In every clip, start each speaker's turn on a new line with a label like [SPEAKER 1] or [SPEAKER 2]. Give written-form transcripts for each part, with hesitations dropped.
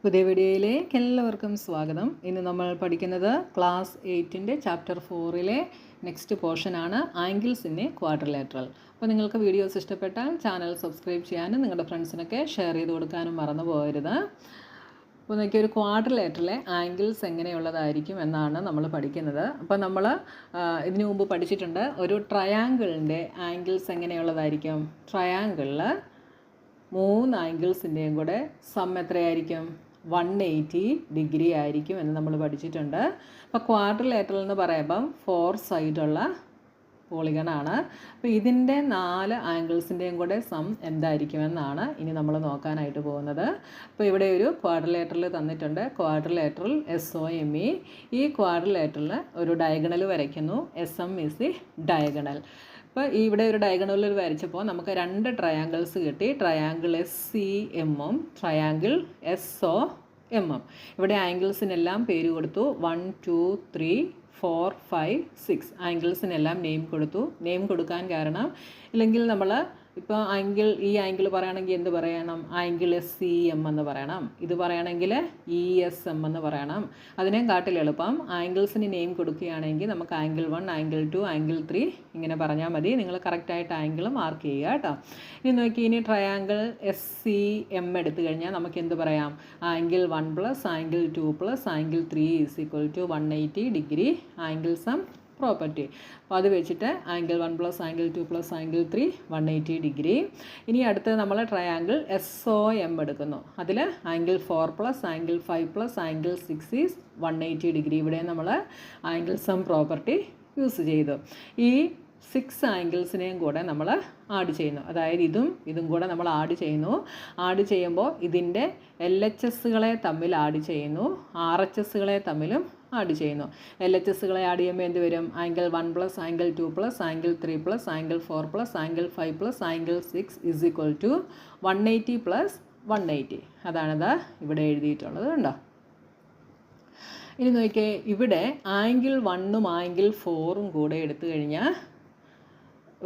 [SPEAKER 1] പുതിയ വീഡിയോയിലേക്ക് എല്ലാവർക്കും സ്വാഗതം. ഇന്ന് നമ്മൾ പഠിക്കുന്നത് ക്ലാസ് 8ൻ്റെ ചാപ്റ്റർ 4ലെ നെക്സ്റ്റ് പോർഷനാണ് ആംഗിൾസ് ഇൻ എ ക്വാഡ്രിലേറ്ററൽ. അപ്പോൾ നിങ്ങൾക്ക് വീഡിയോസ് ഇഷ്ടപ്പെട്ടാൽ ചാനൽ സബ്സ്ക്രൈബ് ചെയ്യാനും നിങ്ങളുടെ ഫ്രണ്ട്സിനൊക്കെ ഷെയർ ചെയ്ത് കൊടുക്കാനും മറന്നു പോകരുത്. അപ്പോൾ നോക്കി ഒരു ക്വാഡ്രിലേറ്ററിലെ ആംഗിൾസ് എങ്ങനെയുള്ളതായിരിക്കും എന്നാണ് നമ്മൾ പഠിക്കുന്നത്. അപ്പോൾ നമ്മൾ ഇതിനു മുമ്പ് പഠിച്ചിട്ടുണ്ട് ഒരു ട്രയാങ്കിളിൻ്റെ ആംഗിൾസ് എങ്ങനെയുള്ളതായിരിക്കും. ട്രയാങ്കിളിൽ 3 ആംഗിൾസിൻ്റെയും കൂടെ സം എത്രയായിരിക്കും? 180 ഡിഗ്രി ആയിരിക്കും എന്ന് നമ്മൾ പഠിച്ചിട്ടുണ്ട്. അപ്പോൾ ക്വാഡ്രിലേറ്ററൽ എന്ന് പറയുമ്പം 4 സൈഡുള്ള പോളിഗണാണ്. അപ്പോൾ ഇതിൻ്റെ 4 ആംഗിൾസിൻ്റെയും കൂടെ സം എന്തായിരിക്കുമെന്നാണ് ഇനി നമ്മൾ നോക്കാനായിട്ട് പോകുന്നത്. അപ്പോൾ ഇവിടെ ഒരു ക്വാഡ്രിലേറ്ററൽ തന്നിട്ടുണ്ട്, ക്വാഡ്രിലേറ്ററൽ SOME. ഈ ക്വാഡ്രിലേറ്ററിൽ ഒരു ഡയഗണൽ വരയ്ക്കുന്നു. SM is the diagonal. അപ്പോൾ ഇവിടെ ഒരു ഡയഗണലിൽ വരച്ചപ്പോൾ നമുക്ക് 2 ട്രയാങ്കിൾസ് കിട്ടി. ട്രയാങ്കിൾ SCM-ഉം ട്രയാങ്കിൾ SOM-ഉം. ഇവിടെ ആംഗിൾസിനെല്ലാം പേര് കൊടുത്തു. 1 2 3 4 5 6 ആംഗിൾസിനെല്ലാം നെയിം കൊടുത്തു. നെയിം കൊടുക്കാൻ കാരണം ഇല്ലെങ്കിൽ നമ്മൾ ഇപ്പോൾ ഈ ആംഗിൾ പറയുകയാണെങ്കിൽ എന്ത് പറയണം? ആംഗിൾ SCM എന്ന് പറയണം. ഇത് പറയുകയാണെങ്കിൽ ESM എന്ന് പറയണം. അതിനെക്കാട്ടിൽ എളുപ്പം ആംഗിൾസിന് നെയിം കൊടുക്കുകയാണെങ്കിൽ നമുക്ക് ആംഗിൾ 1, ആംഗിൾ 2, ആംഗിൾ 3 ഇങ്ങനെ പറഞ്ഞാൽ മതി. നിങ്ങൾ കറക്റ്റായിട്ട് ആംഗിൾ മാർക്ക് ചെയ്യുക കേട്ടോ. ഇനി നോക്കി, ഇനി ട്രയാങ്കിൾ SCM എടുത്തു കഴിഞ്ഞാൽ നമുക്ക് എന്ത് പറയാം? Angle 1 plus angle 2 plus angle 3 is equal to 180 degree angle sum property. അപ്പോൾ അത് വെച്ചിട്ട് angle 1 plus angle 2 plus angle 3 180 degree. ഇനി അടുത്തത് നമ്മൾ ട്രയാങ്കിൾ SOM എടുക്കുന്നു. അതിൽ angle 4 plus angle 5 plus angle 6 is 180 degree. ഇവിടെ നമ്മൾ ആംഗിൾ സം പ്രോപ്പർട്ടി യൂസ് ചെയ്തു. ഈ 6 ആംഗിൾസിനെയും കൂടെ നമ്മൾ ആഡ് ചെയ്യുന്നു. അതായത് ഇതും കൂടെ നമ്മൾ ആഡ് ചെയ്യുന്നു. ആഡ് ചെയ്യുമ്പോൾ ഇതിൻ്റെ LHSകളെ തമ്മിൽ ആഡ് ചെയ്യുന്നു, RHSകളെ തമ്മിലും ആഡ് ചെയ്യുന്നു. LHSകളെ ആഡ് ചെയ്യുമ്പോൾ എന്ത് വരും? Angle 1 plus angle 2 plus angle 3 plus angle 4 plus angle 5 plus angle 6 is equal to 180 plus 180. അതാണിത് ഇവിടെ എഴുതിയിട്ടുള്ളത് കണ്ടോ. ഇനി നോക്കിയേ, ഇവിടെ ആംഗിൾ 1ഉം ആംഗിൾ 4ഉം കൂടെ എടുത്തു കഴിഞ്ഞാൽ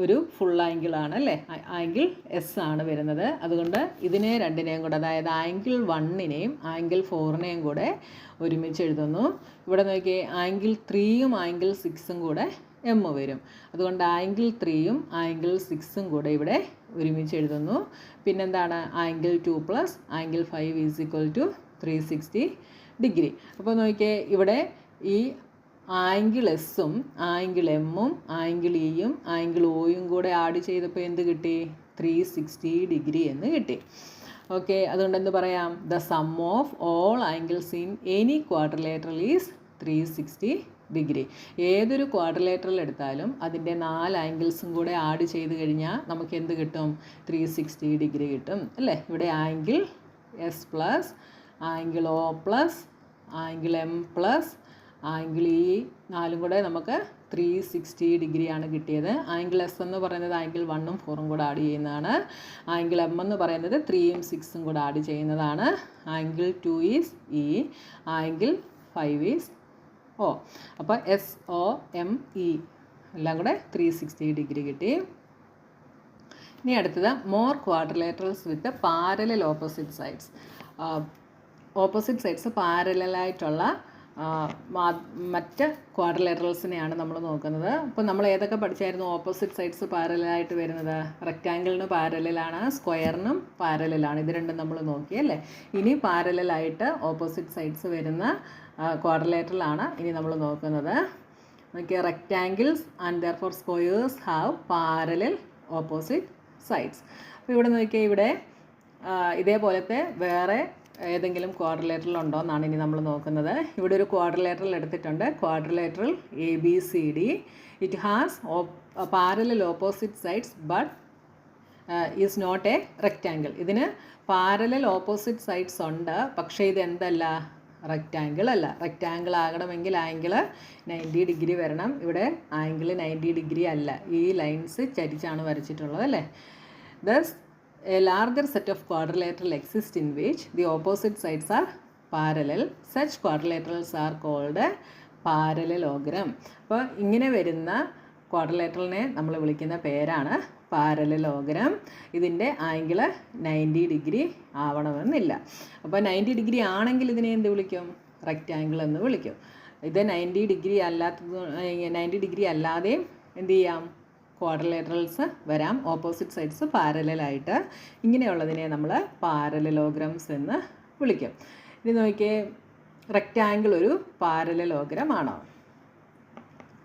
[SPEAKER 1] ഒരു ഫുൾ ആംഗിളാണ് അല്ലേ? ആംഗിൾ S ആണ് വരുന്നത്. അതുകൊണ്ട് ഇതിനെ രണ്ടിനെയും കൂടെ, അതായത് ആംഗിൾ 1നെയും ആംഗിൾ 4നെയും കൂടെ ഒരുമിച്ച് എഴുതുന്നു. ഇവിടെ നോക്കിയേ, ആംഗിൾ 3ഉം ആംഗിൾ 6ഉം കൂടെ M വരും. അതുകൊണ്ട് ആംഗിൾ 3ഉം ആംഗിൾ 6ഉം കൂടെ ഇവിടെ ഒരുമിച്ച് എഴുതുന്നു. പിന്നെന്താണ്? Angle 2 plus angle 5 is equal to 360 degree. അപ്പോൾ നോക്കിയേ, ഇവിടെ ഈ ആംഗിൾ എസ്സും ആംഗിൾ എമ്മും ആംഗിൾ ഇയും ആംഗിൾ ഒയും കൂടെ ആഡ് ചെയ്തപ്പോൾ എന്ത് കിട്ടി? 360 ഡിഗ്രി എന്ന് കിട്ടി. ഓക്കെ, അതുകൊണ്ട് എന്ത് പറയാം? The sum of all angles in any quadrilateral is 360 degree. ഏതൊരു ക്വാഡ്രിലേറ്ററൽ എടുത്താലും അതിൻ്റെ 4 ആംഗിൾസും കൂടെ ആഡ് ചെയ്ത് കഴിഞ്ഞാൽ നമുക്ക് എന്ത് കിട്ടും? 360 ഡിഗ്രി കിട്ടും അല്ലേ? ഇവിടെ angle S plus angle O plus angle M plus angle ഈ 4ഉം കൂടെ നമുക്ക് 360 ഡിഗ്രിയാണ് കിട്ടിയത്. ആംഗിൾ എസ് എന്ന് പറയുന്നത് ആംഗിൾ 1ഉം 4ഉം കൂടെ ആഡ് ചെയ്യുന്നതാണ്. ആംഗിൾ എം എന്ന് പറയുന്നത് 3ഉം 6ഉം കൂടെ ആഡ് ചെയ്യുന്നതാണ്. Angle 2 is E, angle 5 is O. അപ്പോൾ SOME എല്ലാം കൂടെ 360 ഡിഗ്രി കിട്ടി. ഇനി അടുത്തത് more quadrilaterals with parallel opposite sides. Opposite sides പാരലായിട്ടുള്ള മറ്റ് ക്വാഡ്രിലേറ്ററൽസിനെയാണ് നമ്മൾ നോക്കുന്നത്. അപ്പോൾ നമ്മൾ ഏതൊക്കെ പഠിച്ചായിരുന്നു? ഓപ്പോസിറ്റ് സൈഡ്സ് പാരലായിട്ട് വരുന്നത് റെക്റ്റാങ്കിളിന് പാരലാണ്, സ്ക്വയറിനും പാരലാണ്. ഇത് രണ്ടും നമ്മൾ നോക്കിയല്ലേ. ഇനി പാരലായിട്ട് ഓപ്പോസിറ്റ് സൈഡ്സ് വരുന്ന ക്വാഡ്രിലേറ്ററലാണ് ഇനി നമ്മൾ നോക്കുന്നത്. നോക്കിയാൽ rectangles and therefore squares have parallel opposite sides. അപ്പോൾ ഇവിടെ നോക്കിയാൽ ഇവിടെ ഇതേപോലത്തെ വേറെ ഏതെങ്കിലും ക്വാഡ്രിലേറ്ററൽ ഉണ്ടോ എന്നാണ് ഇനി നമ്മൾ നോക്കുന്നത്. ഇവിടെ ഒരു ക്വാഡ്രിലേറ്ററൽ എടുത്തിട്ടുണ്ട്, quadrilateral ABCD. It has parallel opposite sides but is not a rectangle. ഇതിന് പാരലൽ ഓപ്പോസിറ്റ് സൈഡ്സ് ഉണ്ട്, പക്ഷേ ഇത് എന്തല്ല? റെക്റ്റാങ്കിൾ അല്ല. റെക്റ്റാങ്കിൾ ആകണമെങ്കിൽ ആംഗിൾ 90 ഡിഗ്രി വരണം. ഇവിടെ ആംഗിൾ 90 ഡിഗ്രി അല്ല, ഈ ലൈൻസ് ചരിച്ചാണ് വരച്ചിട്ടുള്ളത് അല്ലേ. Thus a larger set of quadrilateral exists in which the opposite sides are parallel. Such quadrilaterals are called parallelogram. അപ്പോൾ ഇങ്ങനെ വരുന്ന ക്വാഡ്രിലേറ്ററലിനെ നമ്മൾ വിളിക്കുന്ന പേരാണ് പാരലലോഗ്രാം. ഇതിൻ്റെ ആംഗിൾ 90 ഡിഗ്രി ആവണമെന്നില്ല. അപ്പോൾ 90 ഡിഗ്രി ആണെങ്കിൽ ഇതിനെ എന്ത് വിളിക്കും? റെക്റ്റാങ്കിൾ എന്ന് വിളിക്കും. ഇത് 90 ഡിഗ്രി അല്ലാത്തത് 90 ഡിഗ്രി അല്ലാതെയും എന്ത് ചെയ്യാം? ക്വാഡ്രിലേറ്ററൽസ് വരാം. ഓപ്പോസിറ്റ് സൈഡ്സ് പാരലായിട്ട്. ഇങ്ങനെയുള്ളതിനെ നമ്മൾ പാരലലോഗ്രാംസ് എന്ന് വിളിക്കും. ഇനി നോക്കിയേ, റെക്റ്റാങ്കിൾ ഒരു പാരലലോഗ്രാം ആണോ?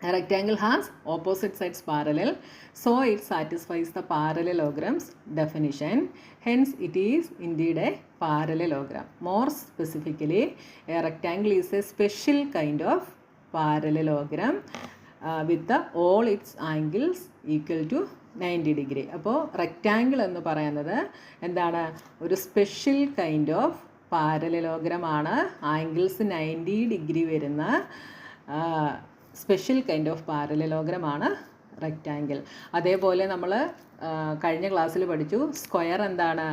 [SPEAKER 1] A rectangle has opposite sides parallel, so it satisfies the parallelogram's definition. Hence, it is indeed a parallelogram. More specifically, a rectangle is a special kind of parallelogram with all its angles equal to 90 degree. അപ്പോൾ rectangle എന്ന് പറയുന്നത് എന്താണ്? ഒരു special kind of parallelogram ആണ്. Angles 90 degree വരുന്ന special kind of parallelogram ആണ് rectangle. അതേപോലെ നമ്മൾ കഴിഞ്ഞ ക്ലാസ്സിൽ പഠിച്ചു, സ്ക്വയർ എന്താണ്?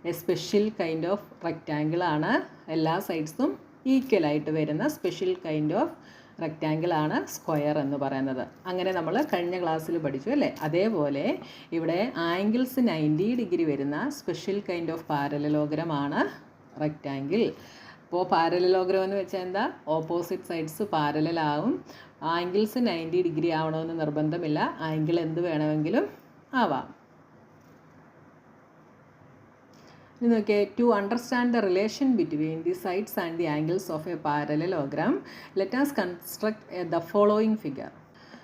[SPEAKER 1] A special kind of rectangle ആണ്. എല്ലാ സൈഡ്സും ഈക്വലായിട്ട് വരുന്ന സ്പെഷ്യൽ കൈൻഡ് ഓഫ് റെക്റ്റാങ്കിൾ ആണ് സ്ക്വയർ എന്ന് പറയുന്നത്. അങ്ങനെ നമ്മൾ കഴിഞ്ഞ ക്ലാസ്സിൽ പഠിച്ചു അല്ലേ? അതേപോലെ ഇവിടെ ആംഗിൾസ് 90 ഡിഗ്രി വരുന്ന സ്പെഷ്യൽ കൈൻഡ് ഓഫ് പാരലലോഗ്രാം ആണ് റെക്റ്റാങ്കിൾ. അപ്പോൾ പാരലലോഗ്രാം എന്ന് വെച്ചാൽ എന്താ? ഓപ്പോസിറ്റ് സൈഡ്സ് പാരലാവും. ആംഗിൾസ് 90 ഡിഗ്രി ആവണമെന്ന് നിർബന്ധമില്ല. ആംഗിൾ എന്ത് വേണമെങ്കിലും ആവാം. ഇനി നോക്കിയേ, to understand the relation between the sides and the angles of a parallelogram, let us construct the following figure.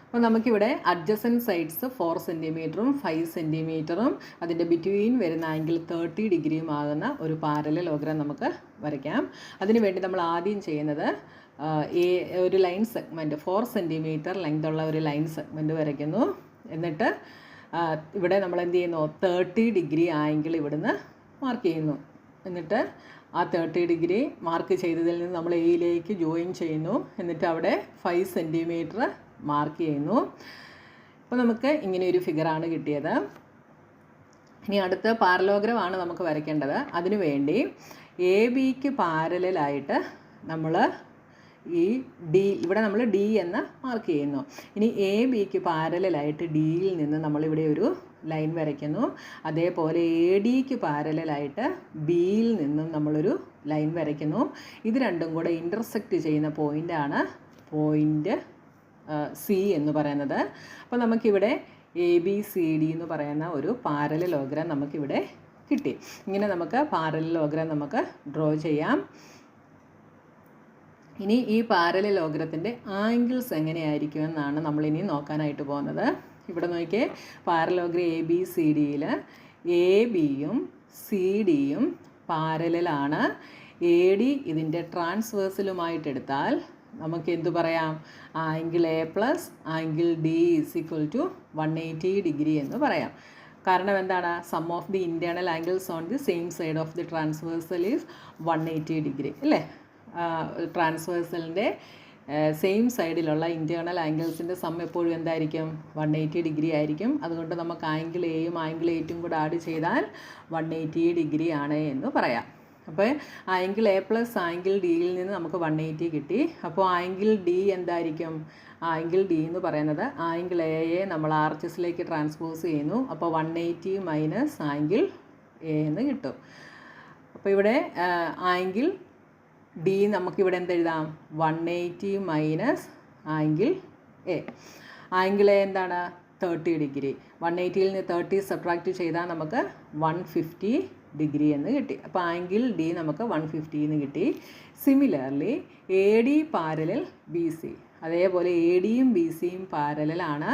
[SPEAKER 1] അപ്പോൾ നമുക്കിവിടെ അഡ്ജസൻറ്റ് സൈഡ്സ് 4 സെൻറ്റിമീറ്ററും 5 സെൻറ്റിമീറ്ററും അതിൻ്റെ ബിറ്റ്വീൻ വരുന്ന ആംഗിൾ 30 ഡിഗ്രിയും ആകുന്ന ഒരു പാരലലോഗ്രാം നമുക്ക് വരയ്ക്കാം. അതിനുവേണ്ടി നമ്മൾ ആദ്യം ചെയ്യുന്നത് ഒരു ലൈൻ സെഗ്മെൻറ്റ് 4 സെൻറ്റിമീറ്റർ ലെങ്തുള്ള ഒരു ലൈൻ സെഗ്മെൻറ്റ് വരയ്ക്കുന്നു. എന്നിട്ട് ഇവിടെ നമ്മൾ എന്ത് ചെയ്യുന്നു? 30 ഡിഗ്രി ആംഗിൾ ഇവിടുന്ന് മാർക്ക് ചെയ്യുന്നു. എന്നിട്ട് ആ 30 ഡിഗ്രി മാർക്ക് ചെയ്തതിൽ നിന്ന് നമ്മൾ എയിലേക്ക് ജോയിൻ ചെയ്യുന്നു. എന്നിട്ട് അവിടെ 5 സെൻറ്റിമീറ്റർ മാർക്ക് ചെയ്യുന്നു. അപ്പോൾ നമുക്ക് ഇങ്ങനെ ഒരു ഫിഗറാണ് കിട്ടിയത്. ഇനി അടുത്ത പാരലോഗ്രാം ആണ് നമുക്ക് വരയ്ക്കേണ്ടത്. അതിനുവേണ്ടി എ ബിക്ക് പാരലായിട്ട് നമ്മൾ ഈ ഡി, ഇവിടെ നമ്മൾ ഡി എന്ന് മാർക്ക് ചെയ്യുന്നു. ഇനി എ ബിക്ക് പാരലായിട്ട് ഡിയിൽ നിന്ന് നമ്മളിവിടെ ഒരു ലൈൻ വരയ്ക്കുന്നു. അതേപോലെ എ ഡിക്ക് പാരലായിട്ട് ബിയിൽ നിന്നും നമ്മളൊരു ലൈൻ വരയ്ക്കുന്നു. ഇത് രണ്ടും കൂടെ ഇൻ്റർസെക്റ്റ് ചെയ്യുന്ന പോയിൻ്റാണ് പോയിൻ്റ് സി എന്ന് പറയുന്നത്. അപ്പോൾ നമുക്കിവിടെ എ ബി സി ഡി എന്ന് പറയുന്ന ഒരു പാരലലോഗ്രാം നമുക്കിവിടെ കിട്ടി. ഇങ്ങനെ നമുക്ക് പാരലലോഗ്രാം നമുക്ക് ഡ്രോ ചെയ്യാം. ഇനി ഈ പാരലലോഗ്രത്തിൻ്റെ ആംഗിൾസ് എങ്ങനെയായിരിക്കുമെന്നാണ് നമ്മളിനി നോക്കാനായിട്ട് പോകുന്നത്. ഇവിടെ നോക്കിയേ, പാരലോഗ്രം എ ബി സി ഡിയിൽ എ ബിയും സി ഡിയും പാരലാണ്. എ ഡി ഇതിൻ്റെ ട്രാൻസ്വേഴ്സലുമായിട്ടെടുത്താൽ നമുക്ക് എന്തു പറയാം? Angle A plus angle D is equal to 180 degree എന്ന് പറയാം. കാരണം എന്താണ്? Sum of the internal angles on the same side of the transversal is 180 degree അല്ലേ? ട്രാൻസ്വേഴ്സലിൻ്റെ സെയിം സൈഡിലുള്ള ഇൻറ്റേർണൽ ആംഗിൾസിൻ്റെ സം എപ്പോഴും എന്തായിരിക്കും? 180 ഡിഗ്രി ആയിരിക്കും. അതുകൊണ്ട് നമുക്ക് ആംഗിൾ എയും ആംഗിൾ എയ്റ്റും കൂടെ ആഡ് ചെയ്താൽ 180 ഡിഗ്രി ആണ് എന്ന് പറയാം. അപ്പോൾ ആംഗിൾ എ പ്ലസ് ആംഗിൾ ഡിയിൽ നിന്ന് നമുക്ക് 180 കിട്ടി. അപ്പോൾ ആംഗിൾ ഡി എന്തായിരിക്കും? ആംഗിൾ ഡി എന്ന് പറയുന്നത് ആംഗിൾ എയെ നമ്മൾ ആർച്ചസിലേക്ക് ട്രാൻസ്പോസ് ചെയ്യുന്നു. അപ്പോൾ 180 മൈനസ് ആംഗിൾ എ എന്ന് കിട്ടും. അപ്പോൾ ഇവിടെ ആംഗിൾ ഡി നമുക്കിവിടെ എന്തെഴുതാം? 180 minus angle A. Angle A എന്താണ്? 30 ഡിഗ്രി. 180ൽ നിന്ന് 30 സബ്ട്രാക്റ്റ് ചെയ്താൽ നമുക്ക് 150 ഡിഗ്രി എന്ന് കിട്ടി. അപ്പോൾ ആംഗിൾ ഡി നമുക്ക് 150 എന്ന് കിട്ടി. Similarly A D parallel B C, അതേപോലെ എ ഡിയും ബി സിയും പാരലാണ്.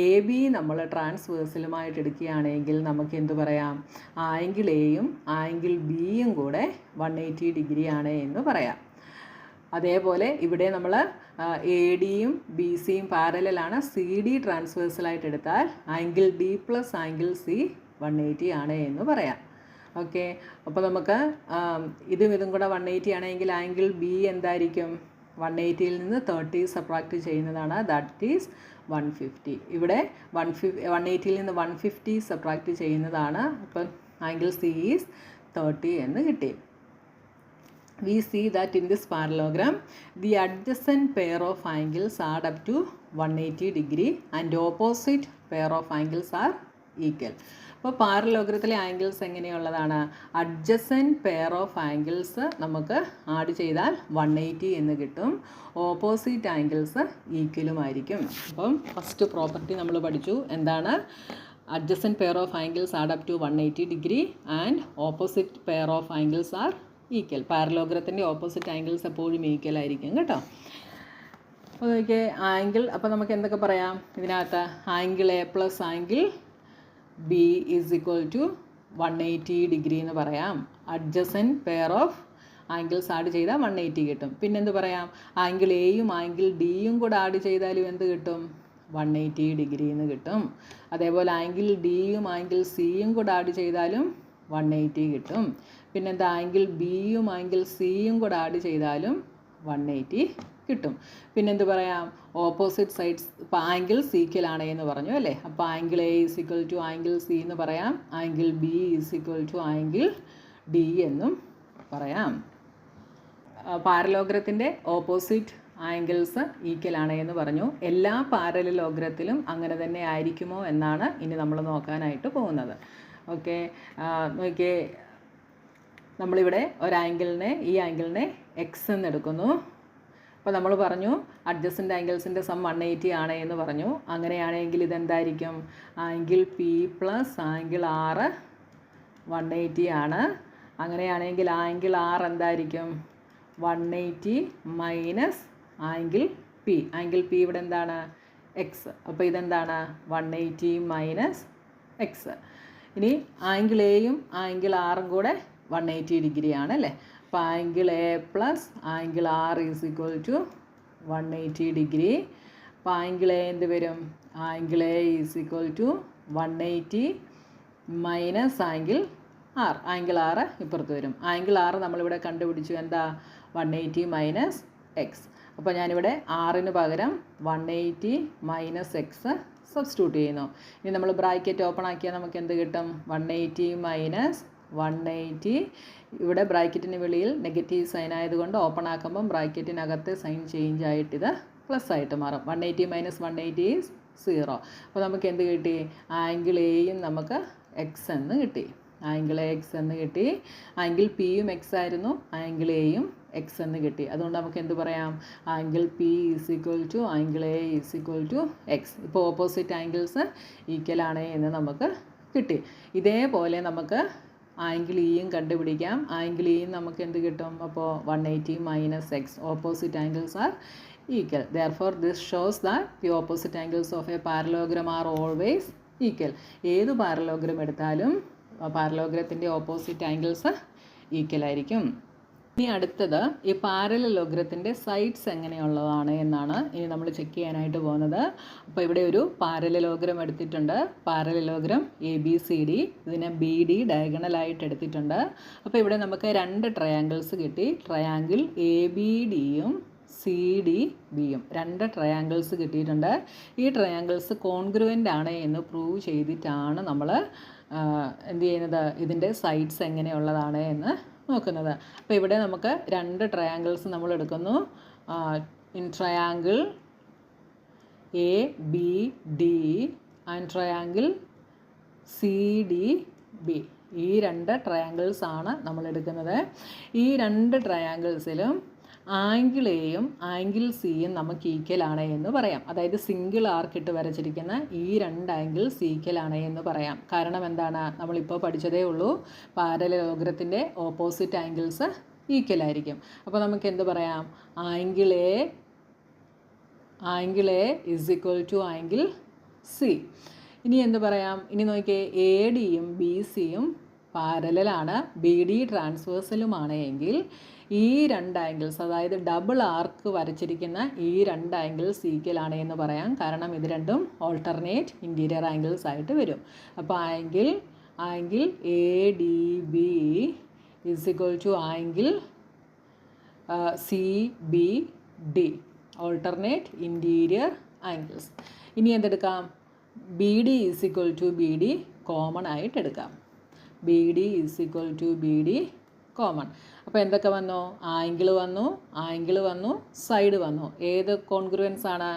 [SPEAKER 1] എ ബി നമ്മൾ ട്രാൻസ്വേഴ്സലുമായിട്ട് എടുക്കുകയാണെങ്കിൽ നമുക്ക് എന്തു പറയാം? ആംഗിൾ എയും ആംഗിൾ ബിയും കൂടെ 180 ഡിഗ്രി ആണ് എന്ന് പറയാം. അതേപോലെ ഇവിടെ നമ്മൾ എ ഡിയും ബി സിയും പാരലാണ്. സി ഡി ട്രാൻസ്വേഴ്സലായിട്ട് എടുത്താൽ angle D plus angle C 180 ആണ് എന്ന് പറയാം. ഓക്കെ, അപ്പോൾ നമുക്ക് ഇതും കൂടെ 180 ആണെങ്കിൽ ആംഗിൾ ബി എന്തായിരിക്കും? 180ൽ നിന്ന് 30 സബ്ട്രാക്റ്റ് ചെയ്യുന്നതാണ്. That is 150. ഇവിടെ 180ൽ നിന്ന് 150 സബ്ട്രാക്റ്റ് ചെയ്യുന്നതാണ്. അപ്പം ആംഗിൾ സി ഈസ് 30 എന്ന് കിട്ടി. we see that in this parallelogram the adjacent pair of angles add up to 180 degree and opposite pair of angles are equal. അപ്പോൾ പാരലോഗ്രത്തിലെ ആംഗിൾസ് എങ്ങനെയുള്ളതാണ്? അഡ്ജസൻറ്റ് പെയർ ഓഫ് ആംഗിൾസ് നമുക്ക് add ചെയ്താൽ 180 എന്ന് കിട്ടും. Opposite angles ഈക്വലുമായിരിക്കും. അപ്പം ഫസ്റ്റ് പ്രോപ്പർട്ടി നമ്മൾ പഠിച്ചു. എന്താണ്? Adjacent pair of angles add up to 180 degree and opposite pair of angles are equal. പാരലോഗ്രത്തിൻ്റെ ഓപ്പോസിറ്റ് ആംഗിൾസ് എപ്പോഴും ഈക്വൽ ആയിരിക്കും കേട്ടോ. അപ്പോൾ നോക്കിയേ ആംഗിൾ, അപ്പോൾ നമുക്ക് എന്തൊക്കെ പറയാം ഇതിനകത്ത്? Angle A plus angle B is equal to 180 degree എന്ന് പറയാം. Adjacent pair of angles add ചെയ്താൽ 180 കിട്ടും. പിന്നെന്ത് പറയാം? ആംഗിൾ എയും ആംഗിൾ ഡിയും കൂടെ ആഡ് ചെയ്താലും എന്ത് കിട്ടും? 180 ഡിഗ്രി എന്ന് കിട്ടും. അതേപോലെ ആംഗിൾ ഡിയും ആംഗിൾ സിയും കൂടെ ആഡ് ചെയ്താലും 180 കിട്ടും. പിന്നെന്താ? ആംഗിൾ ബിയും ആംഗിൾ സിയും കൂടെ ആഡ് ചെയ്താലും 180 കിട്ടും. പിന്നെന്ത് പറയാം? ഓപ്പോസിറ്റ് സൈഡ്സ്, ഇപ്പോൾ ആംഗിൾ ഈക്വൽ ആണ് എന്ന് പറഞ്ഞു അല്ലേ. അപ്പോൾ angle A is equal to angle C എന്ന് പറയാം. Angle B is equal to angle D എന്നും പറയാം. പാരലോഗ്രത്തിൻ്റെ ഓപ്പോസിറ്റ് ആംഗിൾസ് ഈക്വൽ ആണ് എന്ന് പറഞ്ഞു. എല്ലാ പാരലോഗ്രത്തിലും അങ്ങനെ തന്നെ ആയിരിക്കുമോ എന്നാണ് ഇനി നമ്മൾ നോക്കാനായിട്ട് പോകുന്നത്. ഓക്കെ, നോക്കിയേ, നമ്മളിവിടെ ഒരാംഗിളിനെ, ഈ ആംഗിളിനെ എക്സ് എന്ന് എടുക്കുന്നു. അപ്പോൾ നമ്മൾ പറഞ്ഞു അഡ്ജസൻ്റ് ആംഗിൾസിൻ്റെ സം 180 ആണ് എന്ന് പറഞ്ഞു. അങ്ങനെയാണെങ്കിൽ ഇതെന്തായിരിക്കും? Angle P plus angle R 180 ആണ്. അങ്ങനെയാണെങ്കിൽ ആംഗിൾ ആർ എന്തായിരിക്കും? 180 minus angle P. Angle P ഇവിടെ എന്താണ്? എക്സ്. അപ്പോൾ ഇതെന്താണ്? 180 മൈനസ് എക്സ്. ഇനി ആംഗിൾ എയും ആംഗിൾ ആറും കൂടെ 180 ഡിഗ്രി ആണ് അല്ലേ. അപ്പോൾ angle A plus angle R is equal to 180 degree. അപ്പോൾ ആംഗിൾ എ എന്ത് വരും? Angle A is equal to 180 minus angle R. Angle R ഇപ്പുറത്ത് വരും. ആംഗിൾ ആറ് നമ്മളിവിടെ കണ്ടുപിടിച്ചു. എന്താ? 180 മൈനസ് എക്സ്. അപ്പോൾ ഞാനിവിടെ ആറിന് പകരം 180 മൈനസ് എക്സ് സബ്സ്റ്റിറ്റ്യൂട്ട് ചെയ്യുന്നു. ഇനി നമ്മൾ ബ്രാക്കറ്റ് ഓപ്പൺ ആക്കിയാൽ നമുക്ക് എന്ത് കിട്ടും? 180 മൈനസ് 180. ഇവിടെ ബ്രാക്കറ്റിന് വെളിയിൽ നെഗറ്റീവ് സൈൻ ആയതുകൊണ്ട് ഓപ്പൺ ആക്കുമ്പം ബ്രാക്കറ്റിനകത്ത് സൈൻ ചേഞ്ച് ആയിട്ട് ഇത് പ്ലസ് ആയിട്ട് മാറും. 180 മൈനസ് 180 ഈസ് 0. അപ്പോൾ നമുക്ക് എന്ത് കിട്ടി? ആംഗിൾ എയും നമുക്ക് എക്സ് എന്ന് കിട്ടി. ആംഗിൾ എ എക്സ് എന്ന് കിട്ടി. ആംഗിൾ പിയും എക്സ് ആയിരുന്നു, ആംഗിൾ എയും എക്സ് എന്ന് കിട്ടി. അതുകൊണ്ട് നമുക്ക് എന്ത് പറയാം? Angle P is equal to angle A is equal to X. ഇപ്പോൾ ഓപ്പോസിറ്റ് ആംഗിൾസ് ഈക്വൽ ആണ് എന്ന് നമുക്ക് കിട്ടി. ഇതേപോലെ നമുക്ക് ആംഗിൾ ഇയും കണ്ടുപിടിക്കാം. ആംഗിൾ ഇയും നമുക്ക് എന്ത് കിട്ടും? അപ്പോൾ 180 minus X. Opposite angles are equal. Therefore this shows that the opposite angles of a parallelogram are always equal. ഏത് പാരലോഗ്രം എടുത്താലും പാരലോഗ്രത്തിൻ്റെ ഓപ്പോസിറ്റ് ആംഗിൾസ് ഈക്വൽ ആയിരിക്കും. ഇനി അടുത്തത് ഈ പാരലലോഗ്രത്തിൻ്റെ സൈഡ്സ് എങ്ങനെയുള്ളതാണ് എന്നാണ് ഇനി നമ്മൾ ചെക്ക് ചെയ്യാനായിട്ട് പോകുന്നത്. അപ്പോൾ ഇവിടെ ഒരു പാരലലോഗ്രം എടുത്തിട്ടുണ്ട്. Parallelogram ABCD. ഇതിനെ BD ഡയഗണലായിട്ട് എടുത്തിട്ടുണ്ട്. അപ്പോൾ ഇവിടെ നമുക്ക് രണ്ട് ട്രയാങ്കിൾസ് കിട്ടി. ട്രയാങ്കിൾ ABDയും CDBയും രണ്ട് ട്രയാങ്കിൾസ് കിട്ടിയിട്ടുണ്ട്. ഈ ട്രയാങ്കിൾസ് കോൺഗ്രുവൻ്റ് ആണ് എന്ന് പ്രൂവ് ചെയ്തിട്ടാണ് നമ്മൾ എന്ത് ചെയ്യുന്നത്? ഇതിൻ്റെ സൈഡ്സ് എങ്ങനെയുള്ളതാണ് എന്ന് നോക്കുന്നത്. അപ്പോൾ ഇവിടെ നമുക്ക് രണ്ട് ട്രയാങ്കിൾസ് നമ്മൾ എടുക്കുന്നു. In triangle ABD and triangle CDB. ഈ രണ്ട് ട്രയാങ്കിൾസ് ആണ് നമ്മൾ എടുക്കുന്നത്. ഈ രണ്ട് ട്രയാങ്കിൾസിലും ആംഗിൾ എയും ആംഗിൾ സിയും നമുക്ക് ഈക്വൽ ആണ് എന്ന് പറയാം. അതായത് സിംഗിൾ ആർക്കിട്ട് വരച്ചിരിക്കുന്ന ഈ രണ്ട് ആംഗിൾസ് ഈക്വൽ ആണ് എന്ന് പറയാം. കാരണം എന്താണ്? നമ്മളിപ്പോൾ പഠിച്ചതേ ഉള്ളൂ, പാരലലോഗ്രത്തിൻ്റെ ഓപ്പോസിറ്റ് ആംഗിൾസ് ഈക്വൽ ആയിരിക്കും. അപ്പോൾ നമുക്ക് എന്ത് പറയാം? Angle A is equal to angle C. ഇനി എന്ത് പറയാം? ഇനി നോക്കിയേ, ADയും BCയും പാരലലാണ്, BD ട്രാൻസ്വേഴ്സലുമാണ് എങ്കിൽ ഈ രണ്ട് ആംഗിൾസ്, അതായത് ഡബിൾ ആർക്ക് വരച്ചിരിക്കുന്ന ഈ രണ്ട് ആംഗിൾസ് ഈക്വൽ ആണ് എന്ന് പറയാം. കാരണം ഇത് രണ്ടും ഓൾട്ടർനേറ്റ് ഇൻറ്റീരിയർ ആംഗിൾസ് ആയിട്ട് വരും. അപ്പോൾ angle ADB is equal to angle CBD, alternate interior angles. ഇനി എന്തെടുക്കാം? BD is equal to BD common ആയിട്ട് എടുക്കാം. BD is equal to BD common. അപ്പോൾ എന്തൊക്കെ വന്നു? ആംഗിൾ വന്നു, സൈഡ് വന്നു. ഏത് കോൺഗ്രുവൻസ് ആണ്?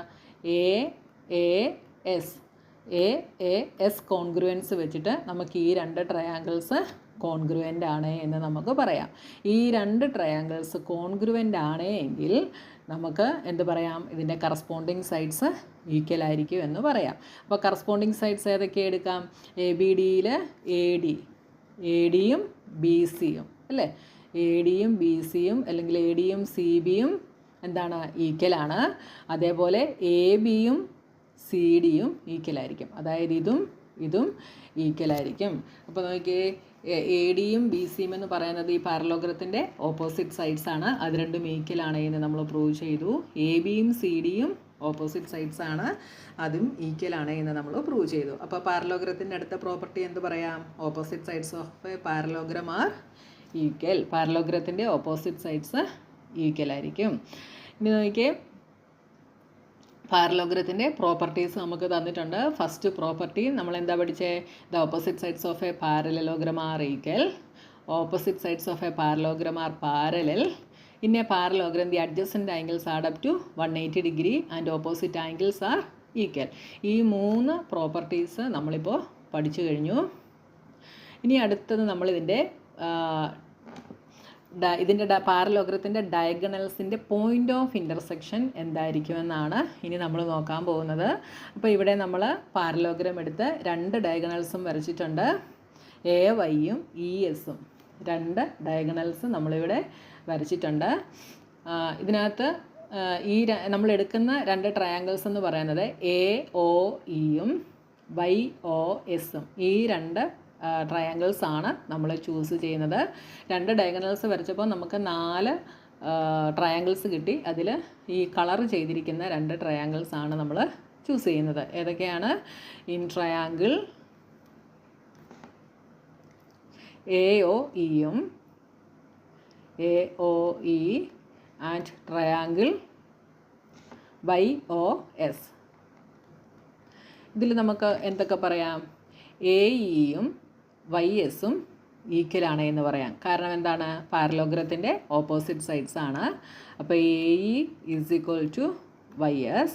[SPEAKER 1] എസ് കോൺഗ്രുവൻസ് വെച്ചിട്ട് നമുക്ക് ഈ രണ്ട് ട്രയാങ്കിൾസ് കോൺഗ്രുവൻ്റ് ആണ് എന്ന് നമുക്ക് പറയാം. ഈ രണ്ട് ട്രയാങ്കിൾസ് കോൺഗ്രുവൻ്റ് ആണ് എങ്കിൽ നമുക്ക് എന്ത് പറയാം? ഇതിൻ്റെ കറസ്പോണ്ടിങ് സൈഡ്സ് ഈക്വൽ ആയിരിക്കും എന്ന് പറയാം. അപ്പോൾ കറസ്പോണ്ടിങ് സൈഡ്സ് ഏതൊക്കെ എടുക്കാം? ABDയിൽ ADയും BCയും അല്ലേ? ADയും BCയും അല്ലെങ്കിൽ ADയും CBയും എന്താണ്? ഈക്വലാണ്. അതേപോലെ ABയും CDയും ഈക്വലായിരിക്കും. അതായത് ഇതും ഈക്വലായിരിക്കും. അപ്പോൾ നോക്കിയേ, ADയും BCയും എന്ന് പറയുന്നത് ഈ പാരലോഗ്രത്തിൻ്റെ ഓപ്പോസിറ്റ് സൈഡ്സ് ആണ്. അത് രണ്ടും ഈക്വലാണ് എന്ന് നമ്മൾ പ്രൂവ് ചെയ്തു. ABയും CDയും ഓപ്പോസിറ്റ് സൈഡ്സ് ആണ്, അതും ഈക്വലാണ് എന്ന് നമ്മൾ പ്രൂവ് ചെയ്തു. അപ്പോൾ പാരലോഗ്രത്തിൻ്റെ അടുത്ത പ്രോപ്പർട്ടി എന്ത് പറയാം? Opposite sides of a parallelogram are equal. പാരലോഗ്രത്തിൻ്റെ ഓപ്പോസിറ്റ് സൈഡ്സ് ഈക്വൽ ആയിരിക്കും. ഇനി നോക്കിയേ, പാരലോഗ്രത്തിൻ്റെ പ്രോപ്പർട്ടീസ് നമുക്ക് തന്നിട്ടുണ്ട്. ഫസ്റ്റ് പ്രോപ്പർട്ടി നമ്മൾ എന്താ പഠിച്ചേ? The opposite sides of a parallelogram are equal. Opposite sides of a parallelogram are parallel. In a parallelogram the adjacent angles add up to 180 degree and opposite angles are equal. ഈ 3 properties നമ്മളിപ്പോൾ പഠിച്ചു കഴിഞ്ഞു. ഇനി അടുത്തത് നമ്മളിതിൻ്റെ പാരലോഗ്രത്തിൻ്റെ ഡയഗണൽസിൻ്റെ point of intersection എന്തായിരിക്കുമെന്നാണ് ഇനി നമ്മൾ നോക്കാൻ പോകുന്നത്. അപ്പോൾ ഇവിടെ നമ്മൾ പാരലോഗ്രം എടുത്ത് 2 ഡയഗണൽസും വരച്ചിട്ടുണ്ട്. AYയും ESഉം 2 ഡയഗണൽസ് നമ്മളിവിടെ വരച്ചിട്ടുണ്ട്. ഇതിനകത്ത് നമ്മൾ എടുക്കുന്ന 2 ട്രയാങ്കിൾസ് എന്ന് പറയുന്നത് AOEയും YOSഉം. ഈ 2 ട്രയാങ്കിൾസ് ആണ് നമ്മൾ ചൂസ് ചെയ്യുന്നത്. 2 ഡയഗണൽസ് വരച്ചപ്പോൾ നമുക്ക് 4 ട്രയാങ്കിൾസ് കിട്ടി. അതിൽ ഈ കളർ ചെയ്തിരിക്കുന്ന 2 ട്രയാങ്കിൾസ് ആണ് നമ്മൾ ചൂസ് ചെയ്യുന്നത്. ഏതൊക്കെയാണ്? ഇൻ ട്രയാങ്കിൾ AOEയും AOE ആൻഡ് ട്രയാങ്കിൾ YOS. ഇതിൽ നമുക്ക് എന്തൊക്കെ പറയാം? AEയും YSഉം ഈക്വലാണ് എന്ന് പറയാം. കാരണം എന്താണ്? പാരലോഗ്രത്തിൻ്റെ ഓപ്പോസിറ്റ് സൈഡ്സ് ആണ്. അപ്പോൾ AE is equal to YS.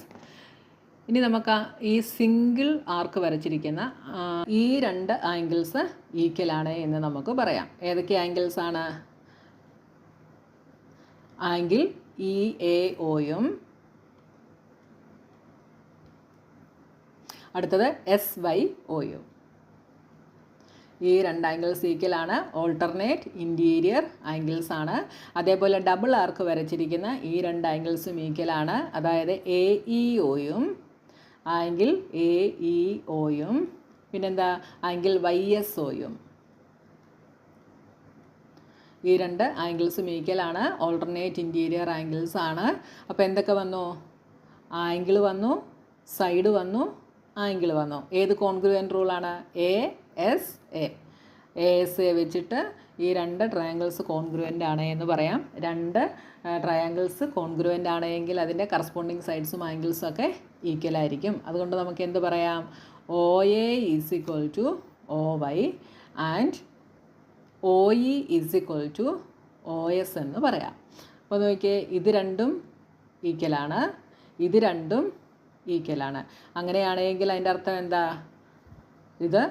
[SPEAKER 1] ഇനി നമുക്ക് ഈ സിംഗിൾ ആർക്ക് വരച്ചിരിക്കുന്ന ഈ 2 ആംഗിൾസ് ഈക്വലാണ് എന്ന് നമുക്ക് പറയാം. ഏതൊക്കെ ആംഗിൾസ് ആണ്? ആംഗിൾ EAOയും അടുത്തത് SYOയും. ഈ 2 ആംഗിൾസ് ഈക്വലാണ്. ഓൾട്ടർനേറ്റ് ഇൻറ്റീരിയർ ആംഗിൾസ് ആണ്. അതേപോലെ ഡബിൾ ആർക്ക് വരച്ചിരിക്കുന്ന ഈ 2 ആംഗിൾസും ഈക്വലാണ്. അതായത് AEOയും ആംഗിൾ AEOയും പിന്നെന്താ? ആംഗിൾ YSOയും. ഈ 2 ആംഗിൾസും ഈക്വലാണ്. ഓൾട്ടർനേറ്റ് ഇൻറ്റീരിയർ ആംഗിൾസ് ആണ്. അപ്പോൾ എന്തൊക്കെ വന്നു? ആംഗിൾ വന്നു, സൈഡ് വന്നു, ആംഗിൾ വന്നു. ഏത് കോൺഗ്രുവൻ്റ് റൂളാണ്? ASA വെച്ചിട്ട് ഈ 2 ട്രയാങ്കിൾസ് കോൺഗ്രുവൻ്റ് ആണ് എന്ന് പറയാം. 2 ട്രയാങ്കിൾസ് കോൺഗ്രുവൻ്റ് ആണെങ്കിൽ അതിൻ്റെ കറസ്പോണ്ടിങ് സൈഡ്സും ആംഗിൾസും ഒക്കെ ഈക്വൽ ആയിരിക്കും. അതുകൊണ്ട് നമുക്ക് എന്ത് പറയാം? OA is equal to OY and OE is equal to OS എന്ന് പറയാം. അപ്പോൾ നോക്കിയേ, ഇത് രണ്ടും ഈക്വലാണ്, ഇത് രണ്ടും ഈക്വലാണ്. അങ്ങനെയാണെങ്കിൽ അതിൻ്റെ അർത്ഥം എന്താ? ഇത്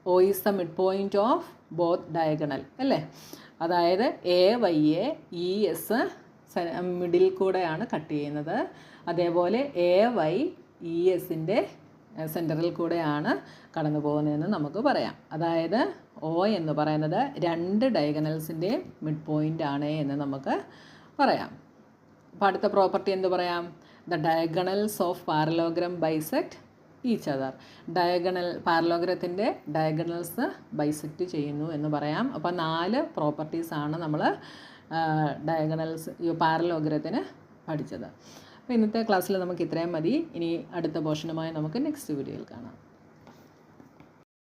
[SPEAKER 1] O is the midpoint of both diagonal അല്ലേ? അതായത് AYയെ ES മിഡിൽ കൂടെയാണ് കട്ട് ചെയ്യുന്നത്. അതേപോലെ AY ESൻ്റെ സെൻറ്ററിൽ കൂടെയാണ് കടന്നു പോകുന്നതെന്ന് നമുക്ക് പറയാം. അതായത് O എന്ന് പറയുന്നത് 2 ഡയഗണൽസിൻ്റെ മിഡ് പോയിൻ്റ് ആണ് എന്ന് നമുക്ക് പറയാം. അപ്പോൾ അടുത്ത പ്രോപ്പർട്ടി എന്ത് പറയാം? The diagonals of parallelogram bisect each other. പാരലോഗ്രത്തിൻ്റെ ഡയഗണൽസ് ബൈസെക്റ്റ് ചെയ്യുന്നു എന്ന് പറയാം. അപ്പോൾ 4 പ്രോപ്പർട്ടീസാണ് നമ്മൾ പാരലോഗ്രത്തിന് പഠിച്ചത്. അപ്പോൾ ഇന്നത്തെ ക്ലാസ്സിൽ നമുക്ക് ഇത്രയും മതി. ഇനി അടുത്ത പോർഷനുമായി നമുക്ക് നെക്സ്റ്റ് വീഡിയോയിൽ കാണാം.